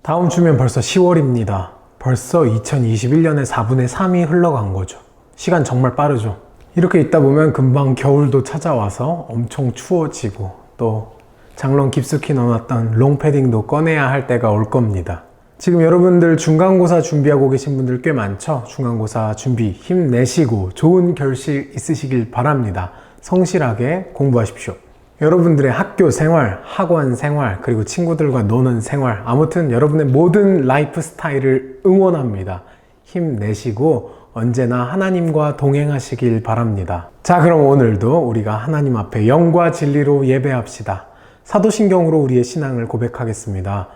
다음 주면 벌써 10월입니다. 벌써 2021년의 4분의 3이 흘러간 거죠. 시간 정말 빠르죠. 이렇게 있다 보면 금방 겨울도 찾아와서 엄청 추워지고 또 장롱 깊숙이 넣어놨던 롱패딩도 꺼내야 할 때가 올 겁니다. 지금 여러분들 중간고사 준비하고 계신 분들 꽤 많죠? 중간고사 준비 힘내시고 좋은 결실 있으시길 바랍니다. 성실하게 공부하십시오. 여러분들의 학교 생활, 학원 생활, 그리고 친구들과 노는 생활, 아무튼 여러분의 모든 라이프 스타일을 응원합니다. 힘내시고 언제나 하나님과 동행하시길 바랍니다. 자, 그럼 오늘도 우리가 하나님 앞에 영과 진리로 예배합시다. 사도신경으로 우리의 신앙을 고백하겠습니다.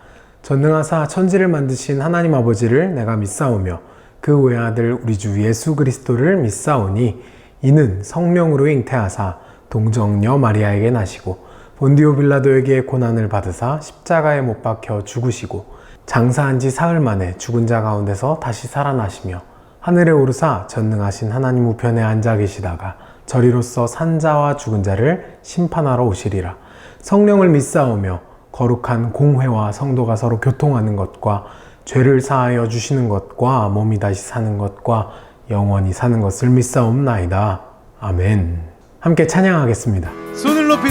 전능하사 천지를 만드신 하나님 아버지를 내가 믿사오며 그 외아들 우리 주 예수 그리스도를 믿사오니 이는 성령으로 잉태하사 동정녀 마리아에게 나시고 본디오 빌라도에게 고난을 받으사 십자가에 못 박혀 죽으시고 장사한 지 사흘 만에 죽은 자 가운데서 다시 살아나시며 하늘에 오르사 전능하신 하나님 우편에 앉아 계시다가 저리로서 산자와 죽은 자를 심판하러 오시리라. 성령을 믿사오며 거룩한 공회와 성도가 서로 교통하는 것과 죄를 사하여 주시는 것과 몸이 다시 사는 것과 영원히 사는 것을 믿사옵나이다. 아멘. 함께 찬양하겠습니다. 손을 높이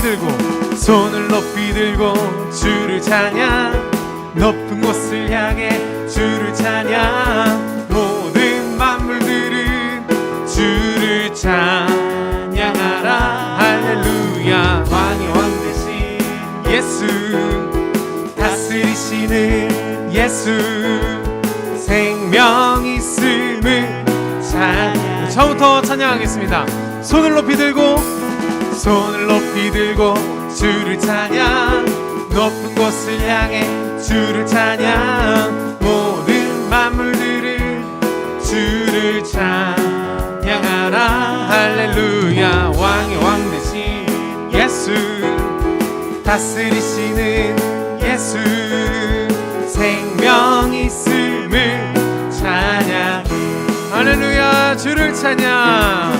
들고 주를 찬양, 높은 곳을 향해 주를 찬양, 모든 만물들은 주를 찬양하라. 할렐루야. 왕의 왕 되신 예수, 다스리시는 예수, 생명 있음을 찬양. 처음부터 찬양하겠습니다. 손을 높이 들고 주를 찬양, 높은 곳을 향해 주를 찬양, 모든 만물들을 주를 찬양하라. 할렐루야. 왕의 왕 되신 예수, 다스리시는 예수, 생명 있음을 찬양해. 할렐루야. 주를 찬양.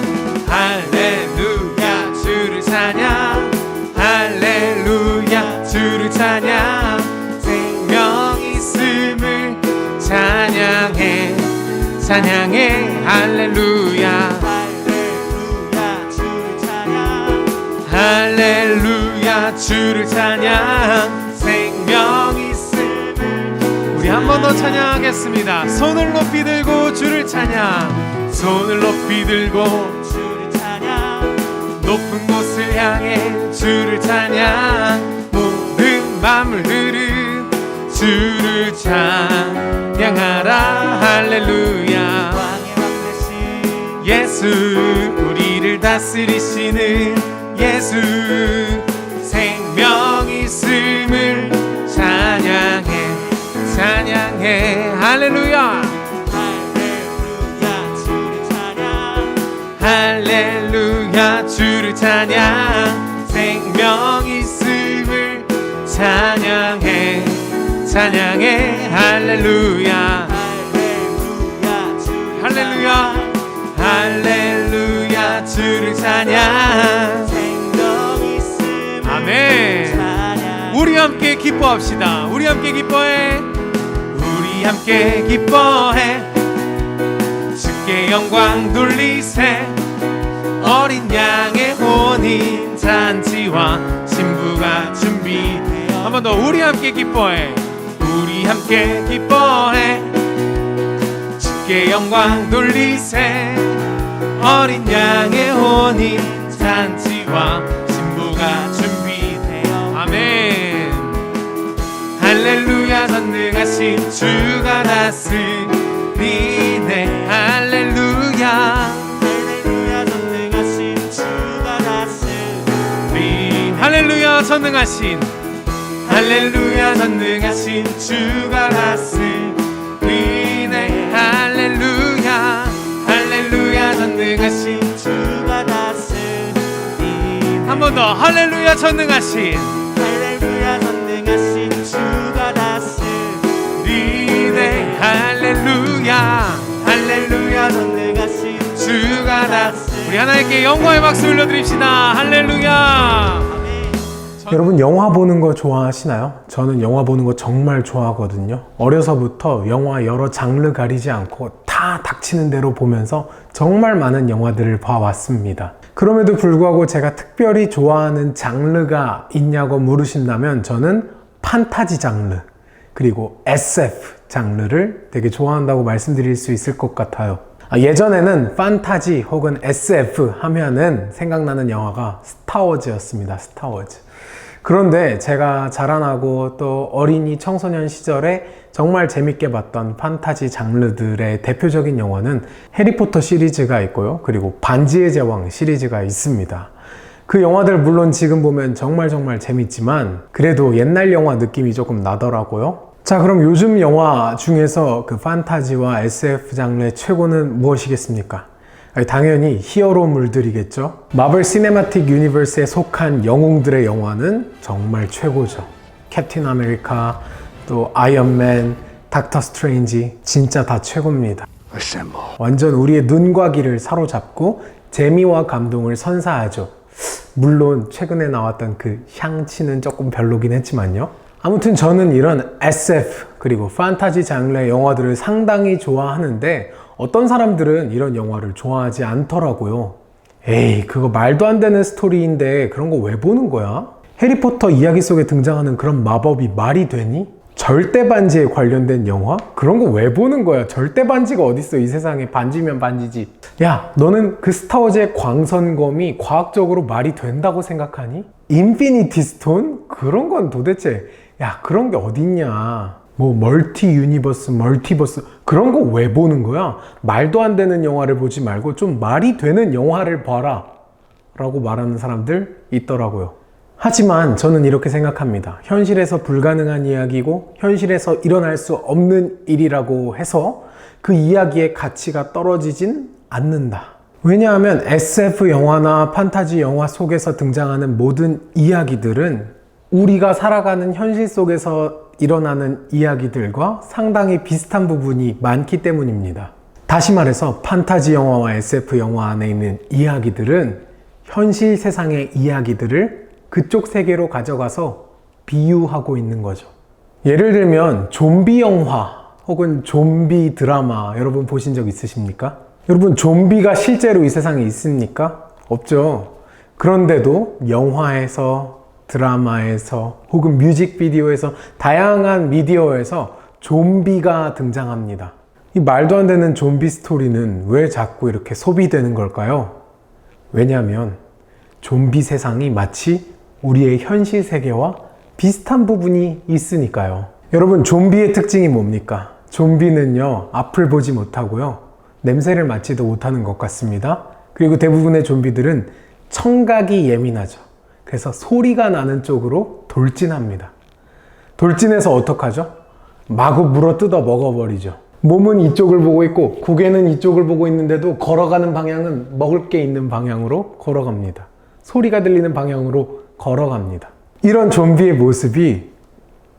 할렐루야. 주를 찬양. 할렐루야. 주를 찬양, 생명 있음을 찬양해. 할렐루야. 할렐루야. 주를 찬양, 생명 있음을. 우리 한 번 더 찬양하겠습니다. 손을 높이 들고 주를 찬양, 손을 높이 들고 주를 찬양, 높은 곳을 향해 주를 찬양, 모든 만물들은 주를 찬양하라. 할렐루야. 예수, 우리를 다스리시는 예수, 생명 있음을 찬양해. 할렐루야. 할렐루야. 주를 찬양, 생명 있음을 찬양해. 할렐루야. 할렐루야. 주를 찬양, 생명 있음을. 아멘. 우리 함께 기뻐합시다. 우리 함께 기뻐해. 주께 영광 돌리세. 어린 양의 혼인 잔치와 신부가 준비되어. 한 번 더. 우리 함께 기뻐해. 주께 영광 돌리세. 어린 양의 혼인 잔치와 신부가 준비되어. 아멘. 할렐루야. 전능하신 주가 다스리네. 할렐루야. 할렐루야. 전능하신, 할렐루야. 전능하신 주가 다스리네. 할렐루야. 할렐루야. 전능하신 주가 다스리네. 한 번 더. 할렐루야. 전능하신, 할렐루야. 전능하신 주가 다스리네. 할렐루야. 할렐루야. 전능하신 주가 다스리네. 우리 하나님께 영광의 박수 올려드립시다. 할렐루야. 여러분 영화 보는 거 좋아하시나요? 저는 영화 보는 거 정말 좋아하거든요. 어려서부터 영화 여러 장르 가리지 않고 다 닥치는 대로 보면서 정말 많은 영화들을 봐왔습니다. 그럼에도 불구하고 제가 특별히 좋아하는 장르가 있냐고 물으신다면 저는 판타지 장르 그리고 SF 장르를 되게 좋아한다고 말씀드릴 수 있을 것 같아요. 예전에는 판타지 혹은 SF 하면은 생각나는 영화가 스타워즈였습니다. 스타워즈. 그런데 제가 자라나고 또 어린이 청소년 시절에 정말 재밌게 봤던 판타지 장르들의 대표적인 영화는 해리포터 시리즈가 있고요. 그리고 반지의 제왕 시리즈가 있습니다. 그 영화들 물론 지금 보면 정말 재밌지만 그래도 옛날 영화 느낌이 조금 나더라고요. 자, 그럼 요즘 영화 중에서 그 판타지와 SF 장르의 최고는 무엇이겠습니까? 당연히 히어로물들이겠죠. 마블 시네마틱 유니버스에 속한 영웅들의 영화는 정말 최고죠. 캡틴 아메리카, 또 아이언맨, 닥터 스트레인지 진짜 다 최고입니다. 완전 우리의 눈과 귀를 사로잡고 재미와 감동을 선사하죠. 물론 최근에 나왔던 그 샹치는 조금 별로긴 했지만요. 아무튼 저는 이런 SF 그리고 판타지 장르의 영화들을 상당히 좋아하는데 어떤 사람들은 이런 영화를 좋아하지 않더라고요. 에이, 그거 말도 안 되는 스토리인데 그런 거 왜 보는 거야? 해리포터 이야기 속에 등장하는 그런 마법이 말이 되니? 절대 반지에 관련된 영화? 그런 거 왜 보는 거야? 절대 반지가 어딨어? 이 세상에 반지면 반지지. 야, 너는 그 스타워즈의 광선검이 과학적으로 말이 된다고 생각하니? 인피니티 스톤? 그런 건 도대체 야, 그런 게 어딨냐? 뭐 멀티 유니버스, 멀티버스 그런 거 왜 보는 거야? 말도 안 되는 영화를 보지 말고 좀 말이 되는 영화를 봐라 라고 말하는 사람들 있더라고요. 하지만 저는 이렇게 생각합니다. 현실에서 불가능한 이야기고 현실에서 일어날 수 없는 일이라고 해서 그 이야기의 가치가 떨어지진 않는다. 왜냐하면 SF 영화나 판타지 영화 속에서 등장하는 모든 이야기들은 우리가 살아가는 현실 속에서 일어나는 이야기들과 상당히 비슷한 부분이 많기 때문입니다. 다시 말해서 판타지 영화와 SF 영화 안에 있는 이야기들은 현실 세상의 이야기들을 그쪽 세계로 가져가서 비유하고 있는 거죠. 예를 들면 좀비 영화 혹은 좀비 드라마 여러분 보신 적 있으십니까? 여러분 좀비가 실제로 이 세상에 있습니까? 없죠. 그런데도 영화에서 드라마에서 혹은 뮤직비디오에서 다양한 미디어에서 좀비가 등장합니다. 이 말도 안 되는 좀비 스토리는 왜 자꾸 이렇게 소비되는 걸까요? 왜냐하면 좀비 세상이 마치 우리의 현실 세계와 비슷한 부분이 있으니까요. 여러분 좀비의 특징이 뭡니까? 좀비는요 앞을 보지 못하고요 냄새를 맡지도 못하는 것 같습니다. 그리고 대부분의 좀비들은 청각이 예민하죠. 그래서 소리가 나는 쪽으로 돌진합니다. 돌진해서 어떡하죠? 마구 물어 뜯어 먹어버리죠. 몸은 이쪽을 보고 있고 고개는 이쪽을 보고 있는데도 걸어가는 방향은 먹을 게 있는 방향으로 걸어갑니다. 소리가 들리는 방향으로 걸어갑니다. 이런 좀비의 모습이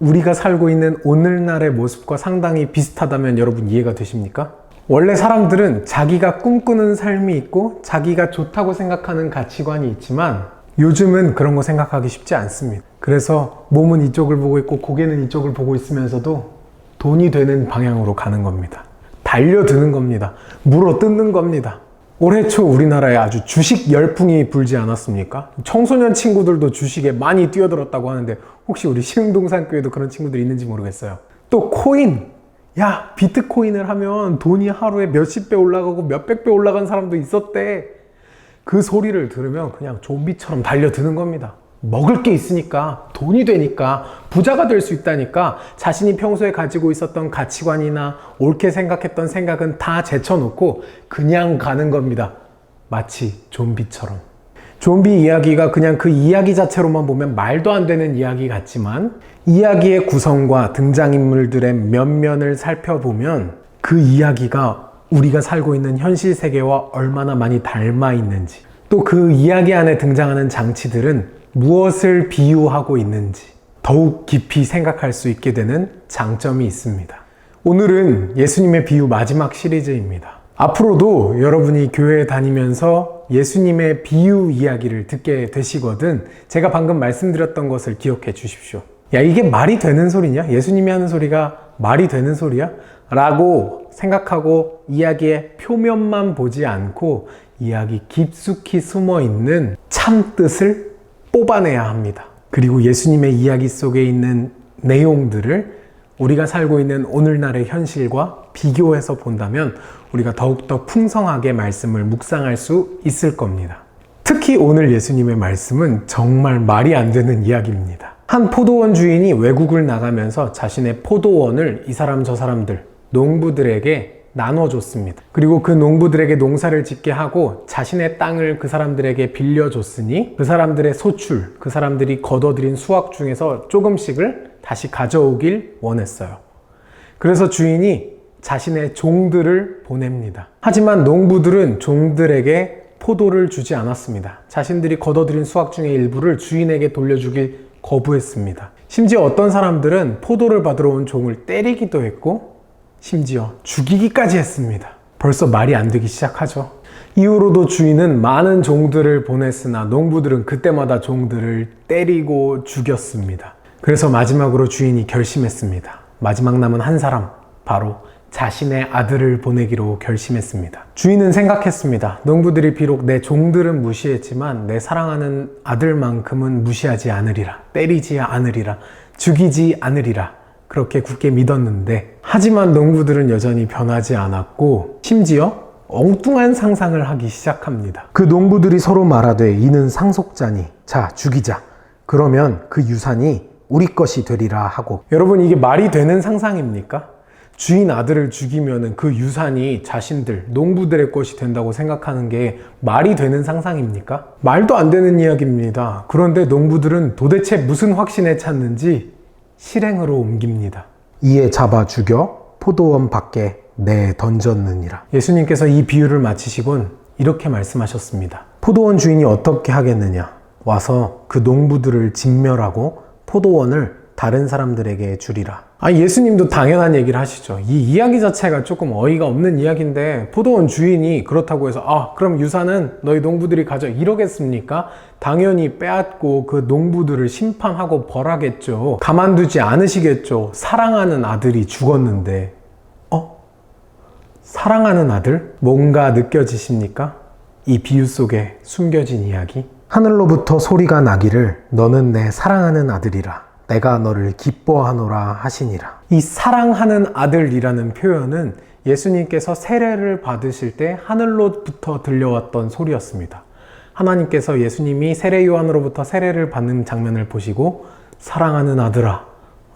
우리가 살고 있는 오늘날의 모습과 상당히 비슷하다면 여러분 이해가 되십니까? 원래 사람들은 자기가 꿈꾸는 삶이 있고 자기가 좋다고 생각하는 가치관이 있지만 요즘은 그런 거 생각하기 쉽지 않습니다. 그래서 몸은 이쪽을 보고 있고 고개는 이쪽을 보고 있으면서도 돈이 되는 방향으로 가는 겁니다. 달려드는 겁니다. 물어 뜯는 겁니다. 올해 초 우리나라에 아주 주식 열풍이 불지 않았습니까? 청소년 친구들도 주식에 많이 뛰어들었다고 하는데 혹시 우리 시흥동산교회도 그런 친구들이 있는지 모르겠어요. 또 코인! 야, 비트코인을 하면 돈이 하루에 몇십 배 올라가고 몇백 배 올라간 사람도 있었대. 그 소리를 들으면 그냥 좀비처럼 달려드는 겁니다. 먹을 게 있으니까, 돈이 되니까, 부자가 될 수 있다니까 자신이 평소에 가지고 있었던 가치관이나 옳게 생각했던 생각은 다 제쳐놓고 그냥 가는 겁니다. 마치 좀비처럼. 좀비 이야기가 그냥 그 이야기 자체로만 보면 말도 안 되는 이야기 같지만 이야기의 구성과 등장인물들의 면면을 살펴보면 그 이야기가 우리가 살고 있는 현실 세계와 얼마나 많이 닮아 있는지, 또 그 이야기 안에 등장하는 장치들은 무엇을 비유하고 있는지 더욱 깊이 생각할 수 있게 되는 장점이 있습니다. 오늘은 예수님의 비유 마지막 시리즈입니다. 앞으로도 여러분이 교회에 다니면서 예수님의 비유 이야기를 듣게 되시거든 제가 방금 말씀드렸던 것을 기억해 주십시오. 야, 이게 말이 되는 소리냐? 예수님이 하는 소리가 말이 되는 소리야? 라고 생각하고 이야기의 표면만 보지 않고 이야기 깊숙이 숨어 있는 참뜻을 뽑아내야 합니다. 그리고 예수님의 이야기 속에 있는 내용들을 우리가 살고 있는 오늘날의 현실과 비교해서 본다면 우리가 더욱더 풍성하게 말씀을 묵상할 수 있을 겁니다. 특히 오늘 예수님의 말씀은 정말 말이 안 되는 이야기입니다. 한 포도원 주인이 외국을 나가면서 자신의 포도원을 이 사람 저 사람들, 농부들에게 나눠줬습니다. 그리고 그 농부들에게 농사를 짓게 하고 자신의 땅을 그 사람들에게 빌려줬으니 그 사람들의 소출, 그 사람들이 거둬들인 수확 중에서 조금씩을 다시 가져오길 원했어요. 그래서 주인이 자신의 종들을 보냅니다. 하지만 농부들은 종들에게 포도를 주지 않았습니다. 자신들이 거둬들인 수확 중의 일부를 주인에게 돌려주길 거부했습니다. 심지어 어떤 사람들은 포도를 받으러 온 종을 때리기도 했고 심지어 죽이기까지 했습니다. 벌써 말이 안 되기 시작하죠. 이후로도 주인은 많은 종들을 보냈으나 농부들은 그때마다 종들을 때리고 죽였습니다. 그래서 마지막으로 주인이 결심했습니다. 마지막 남은 한 사람, 바로 자신의 아들을 보내기로 결심했습니다. 주인은 생각했습니다. 농부들이 비록 내 종들은 무시했지만 내 사랑하는 아들만큼은 무시하지 않으리라, 때리지 않으리라, 죽이지 않으리라, 그렇게 굳게 믿었는데, 하지만 농부들은 여전히 변하지 않았고 심지어 엉뚱한 상상을 하기 시작합니다. 그 농부들이 서로 말하되 이는 상속자니 자 죽이자, 그러면 그 유산이 우리 것이 되리라 하고. 여러분, 이게 말이 되는 상상입니까? 주인 아들을 죽이면 그 유산이 자신들, 농부들의 것이 된다고 생각하는 게 말이 되는 상상입니까? 말도 안 되는 이야기입니다. 그런데 농부들은 도대체 무슨 확신에 찼는지 실행으로 옮깁니다. 이에 잡아 죽여 포도원 밖에 내 던졌느니라. 예수님께서 이 비유를 마치시곤 이렇게 말씀하셨습니다. 포도원 주인이 어떻게 하겠느냐? 와서 그 농부들을 진멸하고 포도원을 다른 사람들에게 주리라. 예수님도 당연한 얘기를 하시죠. 이 이야기 자체가 조금 어이가 없는 이야기인데 포도원 주인이 그렇다고 해서 그럼 유산은 너희 농부들이 가져 이러겠습니까? 당연히 빼앗고 그 농부들을 심판하고 벌하겠죠. 가만두지 않으시겠죠. 사랑하는 아들이 죽었는데. 사랑하는 아들? 뭔가 느껴지십니까? 이 비유 속에 숨겨진 이야기. 하늘로부터 소리가 나기를 너는 내 사랑하는 아들이라 내가 너를 기뻐하노라 하시니라. 이 사랑하는 아들이라는 표현은 예수님께서 세례를 받으실 때 하늘로부터 들려왔던 소리였습니다. 하나님께서 예수님이 세례 요한으로부터 세례를 받는 장면을 보시고 사랑하는 아들아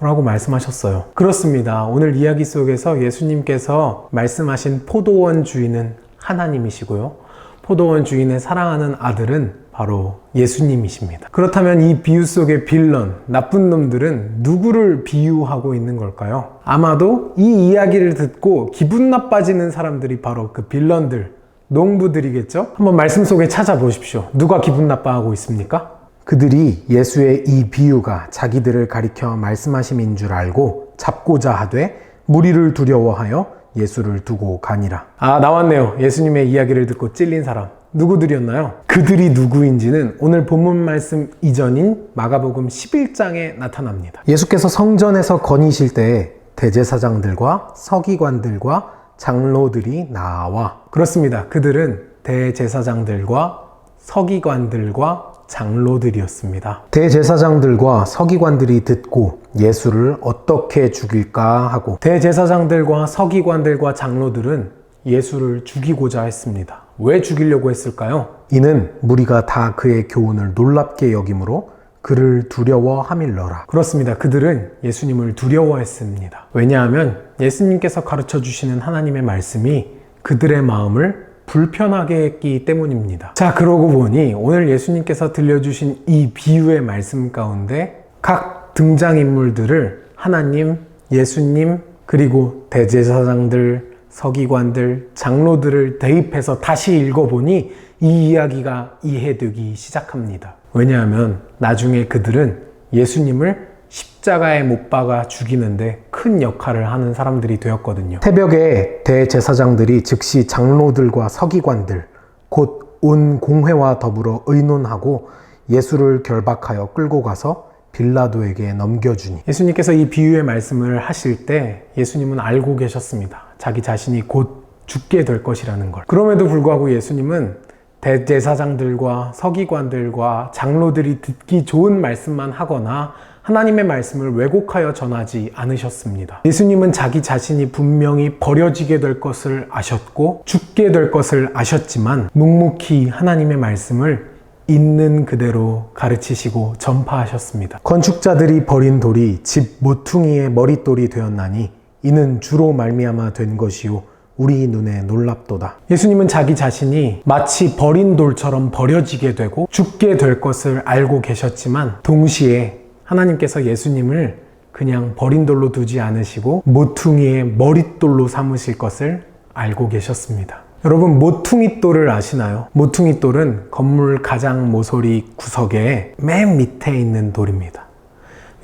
라고 말씀하셨어요. 그렇습니다. 오늘 이야기 속에서 예수님께서 말씀하신 포도원 주인은 하나님이시고요, 포도원 주인의 사랑하는 아들은 바로 예수님이십니다. 그렇다면 이 비유 속의 빌런, 나쁜 놈들은 누구를 비유하고 있는 걸까요? 아마도 이 이야기를 듣고 기분 나빠지는 사람들이 바로 그 빌런들, 농부들이겠죠? 한번 말씀 속에 찾아보십시오. 누가 기분 나빠하고 있습니까? 그들이 예수의 이 비유가 자기들을 가리켜 말씀하심인 줄 알고 잡고자 하되 무리를 두려워하여 예수를 두고 가니라. 나왔네요. 예수님의 이야기를 듣고 찔린 사람. 누구들이었나요? 그들이 누구인지는 오늘 본문 말씀 이전인 마가복음 11장에 나타납니다. 예수께서 성전에서 거니실 때에 대제사장들과 서기관들과 장로들이 나와. 그렇습니다. 그들은 대제사장들과 서기관들과 장로들이었습니다. 대제사장들과 서기관들이 듣고 예수를 어떻게 죽일까 하고, 대제사장들과 서기관들과 장로들은 예수를 죽이고자 했습니다. 왜 죽이려고 했을까요? 이는 무리가 다 그의 교훈을 놀랍게 여김으로 그를 두려워함일러라. 그렇습니다. 그들은 예수님을 두려워했습니다. 왜냐하면 예수님께서 가르쳐 주시는 하나님의 말씀이 그들의 마음을 불편하게 했기 때문입니다. 자, 그러고 보니 오늘 예수님께서 들려주신 이 비유의 말씀 가운데 각 등장인물들을 하나님, 예수님, 그리고 대제사장들, 서기관들, 장로들을 대입해서 다시 읽어보니 이 이야기가 이해되기 시작합니다. 왜냐하면 나중에 그들은 예수님을 십자가에 못 박아 죽이는데 큰 역할을 하는 사람들이 되었거든요. 새벽에 대제사장들이 즉시 장로들과 서기관들, 곧 온 공회와 더불어 의논하고 예수를 결박하여 끌고 가서 빌라도에게 넘겨주니. 예수님께서 이 비유의 말씀을 하실 때 예수님은 알고 계셨습니다. 자기 자신이 곧 죽게 될 것이라는 걸. 그럼에도 불구하고 예수님은 대제사장들과 서기관들과 장로들이 듣기 좋은 말씀만 하거나 하나님의 말씀을 왜곡하여 전하지 않으셨습니다. 예수님은 자기 자신이 분명히 버려지게 될 것을 아셨고 죽게 될 것을 아셨지만 묵묵히 하나님의 말씀을 있는 그대로 가르치시고 전파하셨습니다. 건축자들이 버린 돌이 집 모퉁이의 머릿돌이 되었나니 이는 주로 말미암아 된 것이요 우리 눈에 놀랍도다. 예수님은 자기 자신이 마치 버린 돌처럼 버려지게 되고 죽게 될 것을 알고 계셨지만 동시에 하나님께서 예수님을 그냥 버린 돌로 두지 않으시고 모퉁이의 머릿돌로 삼으실 것을 알고 계셨습니다. 여러분, 모퉁이돌을 아시나요? 모퉁이돌은 건물 가장 모서리 구석에 맨 밑에 있는 돌입니다.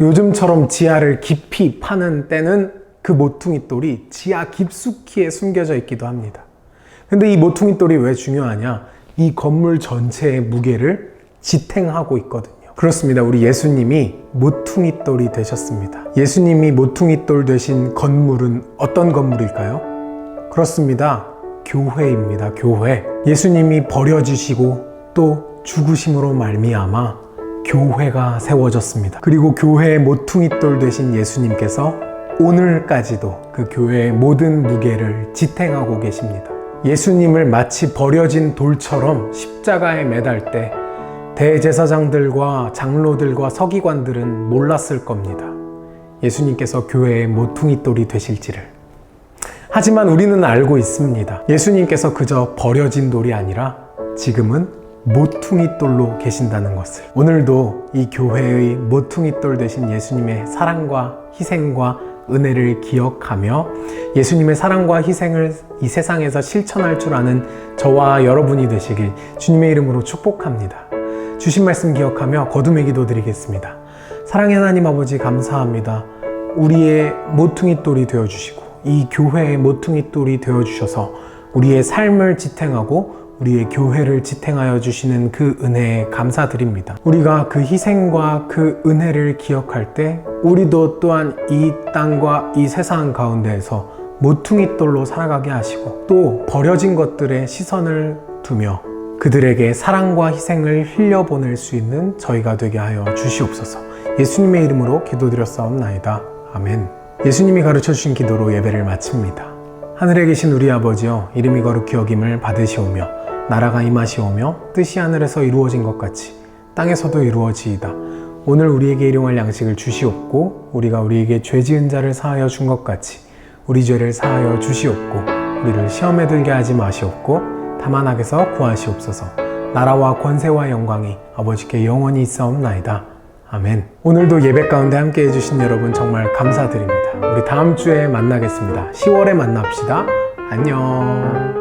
요즘처럼 지하를 깊이 파는 때는 그 모퉁이돌이 지하 깊숙이에 숨겨져 있기도 합니다. 근데 이 모퉁이돌이 왜 중요하냐? 이 건물 전체의 무게를 지탱하고 있거든요. 그렇습니다. 우리 예수님이 모퉁이돌이 되셨습니다. 예수님이 모퉁이돌 되신 건물은 어떤 건물일까요? 그렇습니다. 교회입니다. 교회. 예수님이 버려지시고 또 죽으심으로 말미암아 교회가 세워졌습니다. 그리고 교회의 모퉁이돌 되신 예수님께서 오늘까지도 그 교회의 모든 무게를 지탱하고 계십니다. 예수님을 마치 버려진 돌처럼 십자가에 매달 때 대제사장들과 장로들과 서기관들은 몰랐을 겁니다. 예수님께서 교회의 모퉁이돌이 되실지를. 하지만 우리는 알고 있습니다. 예수님께서 그저 버려진 돌이 아니라 지금은 모퉁이돌로 계신다는 것을. 오늘도 이 교회의 모퉁이돌 되신 예수님의 사랑과 희생과 은혜를 기억하며 예수님의 사랑과 희생을 이 세상에서 실천할 줄 아는 저와 여러분이 되시길 주님의 이름으로 축복합니다. 주신 말씀 기억하며 거듭의 기도 드리겠습니다. 사랑의 하나님 아버지, 감사합니다. 우리의 모퉁이돌이 되어주시고 이 교회의 모퉁이돌이 되어주셔서 우리의 삶을 지탱하고 우리의 교회를 지탱하여 주시는 그 은혜에 감사드립니다. 우리가 그 희생과 그 은혜를 기억할 때 우리도 또한 이 땅과 이 세상 가운데에서 모퉁이돌로 살아가게 하시고 또 버려진 것들에 시선을 두며 그들에게 사랑과 희생을 흘려보낼 수 있는 저희가 되게 하여 주시옵소서. 예수님의 이름으로 기도드렸사옵나이다. 아멘. 예수님이 가르쳐주신 기도로 예배를 마칩니다. 하늘에 계신 우리 아버지여, 이름이 거룩히 여김을 받으시오며 나라가 임하시오며 뜻이 하늘에서 이루어진 것 같이 땅에서도 이루어지이다. 오늘 우리에게 일용할 양식을 주시옵고 우리가 우리에게 죄 지은 자를 사하여 준 것 같이 우리 죄를 사하여 주시옵고 우리를 시험에 들게 하지 마시옵고 다만 악에서 구하시옵소서. 나라와 권세와 영광이 아버지께 영원히 있사옵나이다. 아멘. 오늘도 예배 가운데 함께 해주신 여러분 정말 감사드립니다. 우리 다음 주에 만나겠습니다. 10월에 만납시다. 안녕.